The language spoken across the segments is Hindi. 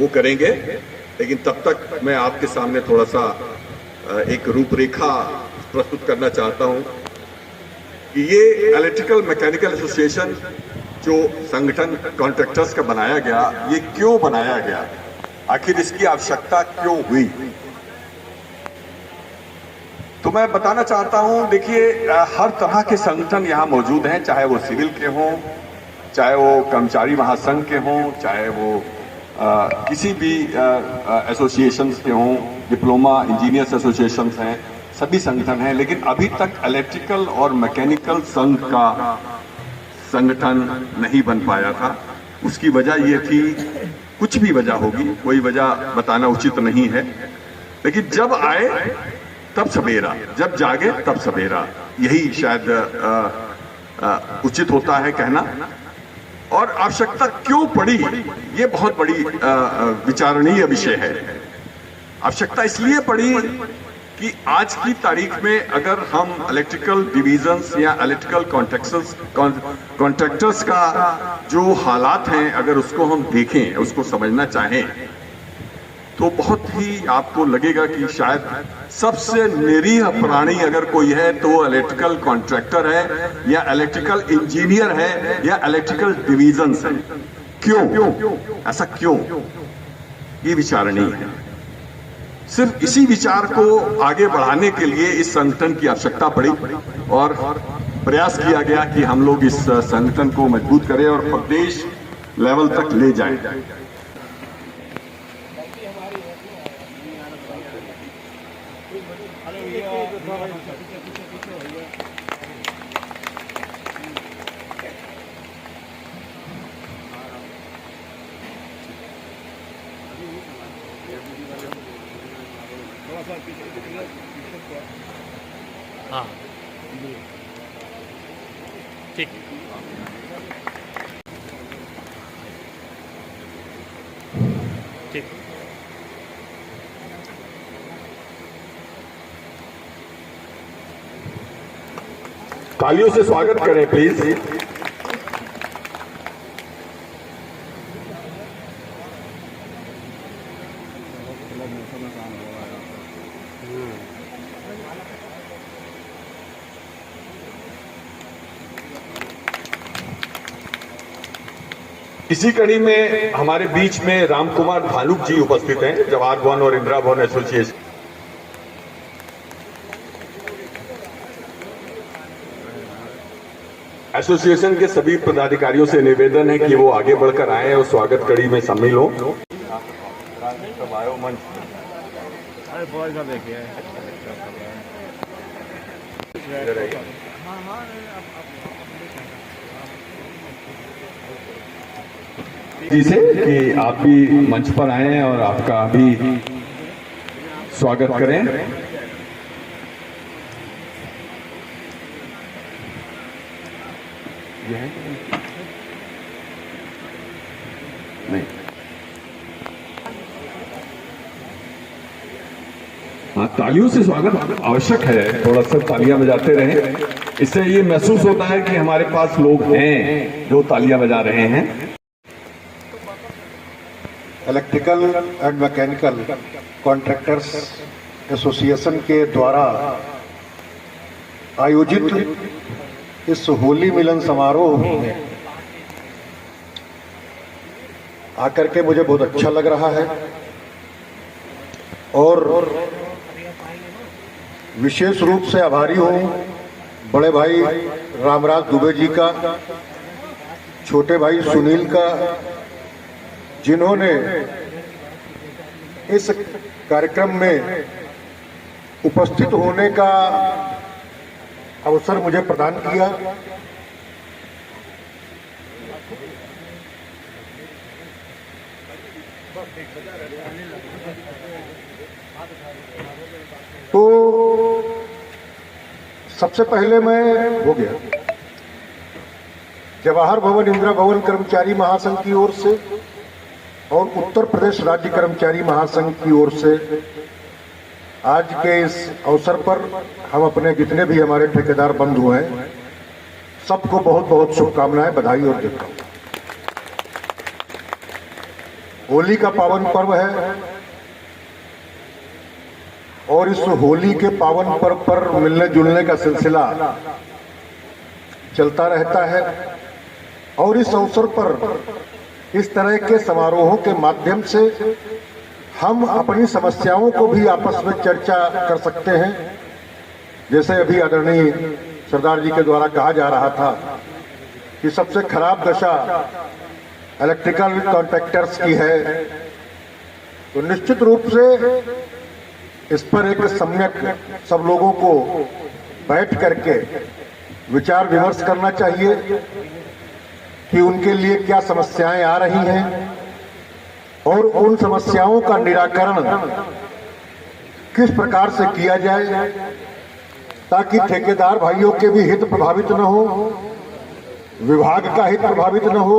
वो करेंगे, लेकिन तब तक मैं आपके सामने थोड़ा सा एक रूपरेखा प्रस्तुत करना चाहता हूं कि ये इलेक्ट्रिकल मैकेनिकल एसोसिएशन जो संगठन कॉन्ट्रैक्टर्स का बनाया गया, ये क्यों बनाया गया, आखिर इसकी आवश्यकता क्यों हुई। तो मैं बताना चाहता हूं, देखिए हर तरह के संगठन यहां मौजूद हैं, चाहे वो सिविल के हों, चाहे वो कर्मचारी महासंघ के हों, चाहे वो किसी भी एसोसिएशंस के हों, डिप्लोमा इंजीनियर्स एसोसिएशंस हैं, सभी संगठन हैं, लेकिन अभी तक इलेक्ट्रिकल और मैकेनिकल संघ का संगठन नहीं बन पाया था। उसकी वजह ये थी, कुछ भी वजह होगी, कोई वजह बताना उचित नहीं है, लेकिन जब आए तब सवेरा, जब जागे तब सवेरा, यही शायद उचित होता है कहना। और आवश्यकता क्यों पड़ी, ये बहुत बड़ी विचारणीय विषय है। आवश्यकता इसलिए पड़ी कि आज की तारीख में अगर हम इलेक्ट्रिकल डिवीजन्स या इलेक्ट्रिकल कॉन्ट्रैक्टर्स का जो हालात हैं, अगर उसको हम देखें, उसको समझना चाहें, तो बहुत ही आपको लगेगा कि शायद सबसे निरीह प्राणी अगर कोई है तो इलेक्ट्रिकल कॉन्ट्रैक्टर है, या इलेक्ट्रिकल इंजीनियर है, या इलेक्ट्रिकल डिवीजन्स है। क्यों ऐसा, क्यों, ये विचारणीय है। सिर्फ इसी विचार को आगे बढ़ाने के लिए इस संगठन की आवश्यकता पड़ी और प्रयास किया गया कि हम लोग इस संगठन को मजबूत करें और प्रदेश लेवल तक ले जाएं। हाँ ठीक। ठीक। तालियों से स्वागत करें प्लीज। इसी कड़ी में हमारे बीच में रामकुमार भालुक जी उपस्थित हैं, जवाहर भवन और इंदिरा भवन एसोसिएशन के सभी पदाधिकारियों से निवेदन है कि वो आगे बढ़कर आए और स्वागत कड़ी में शामिल हो। जी से कि आप भी मंच पर आए और आपका भी स्वागत करें। नहीं, हाँ, तालियों से स्वागत आवश्यक है, थोड़ा सा तालियां बजाते रहें, इससे ये महसूस होता है कि हमारे पास लोग हैं जो तालियां बजा रहे हैं। Electrical and mechanical contractors association के द्वारा आयोजित इस होली मिलन समारोह में आकर के मुझे बहुत अच्छा लग रहा है और विशेष रूप से आभारी हूँ बड़े भाई रामराज दुबे जी का, छोटे भाई सुनील का, जिन्होंने इस कार्यक्रम में उपस्थित होने का अवसर मुझे प्रदान किया। तो सबसे पहले मैं हो गया जवाहर भवन इंदिरा भवन कर्मचारी महासंघ की ओर से और उत्तर प्रदेश राज्य कर्मचारी महासंघ की ओर से आज के इस अवसर पर हम अपने जितने भी हमारे ठेकेदार बंधु हैं सबको बहुत बहुत शुभकामनाएं, बधाई और देता हूं। होली का पावन पर्व है और इस होली के पावन पर्व पर मिलने जुलने का सिलसिला चलता रहता है और इस अवसर पर इस तरह के समारोहों के माध्यम से हम अपनी समस्याओं को भी आपस में चर्चा कर सकते हैं। जैसे अभी आदरणीय सरदार जी के द्वारा कहा जा रहा था कि सबसे खराब दशा इलेक्ट्रिकल कॉन्ट्रैक्टर्स की है, तो निश्चित रूप से इस पर एक सम्यक सब लोगों को बैठ करके विचार विमर्श करना चाहिए कि उनके लिए क्या समस्याएं आ रही हैं और उन समस्याओं का निराकरण किस प्रकार से किया जाए ताकि ठेकेदार भाइयों के भी हित प्रभावित न हो, विभाग का हित प्रभावित न हो।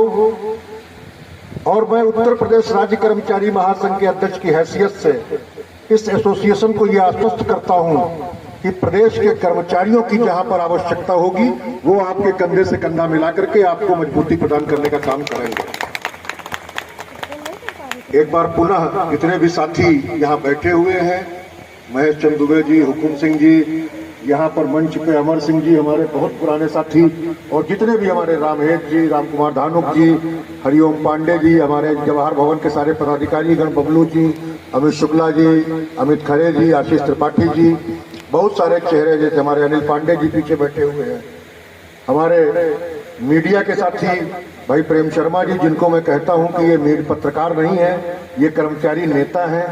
और मैं उत्तर प्रदेश राज्य कर्मचारी महासंघ के अध्यक्ष की हैसियत से इस एसोसिएशन को यह आश्वस्त करता हूं कि प्रदेश के कर्मचारियों की जहां पर आवश्यकता होगी वो आपके कंधे से कंधा मिला करके आपको मजबूती प्रदान करने का काम करेंगे। एक बार पुनः जितने भी साथी यहाँ बैठे हुए हैं, महेश चंद दुबे जी, हुकुम सिंह जी, यहाँ पर मंच पे अमर सिंह जी हमारे बहुत पुराने साथी, और जितने भी हमारे रामहेत जी, राम कुमार धानुक जी, हरिओम पांडे जी, हमारे जवाहर भवन के सारे पदाधिकारी गण, बबलू जी, अमित शुक्ला जी, अमित खरे जी, आशीष त्रिपाठी जी, बहुत सारे चेहरे जैसे हमारे अनिल पांडे जी पीछे बैठे हुए हैं, हमारे मीडिया के साथी भाई प्रेम शर्मा जी, जिनको मैं कहता हूं कि ये पत्रकार नहीं है, ये कर्मचारी नेता हैं,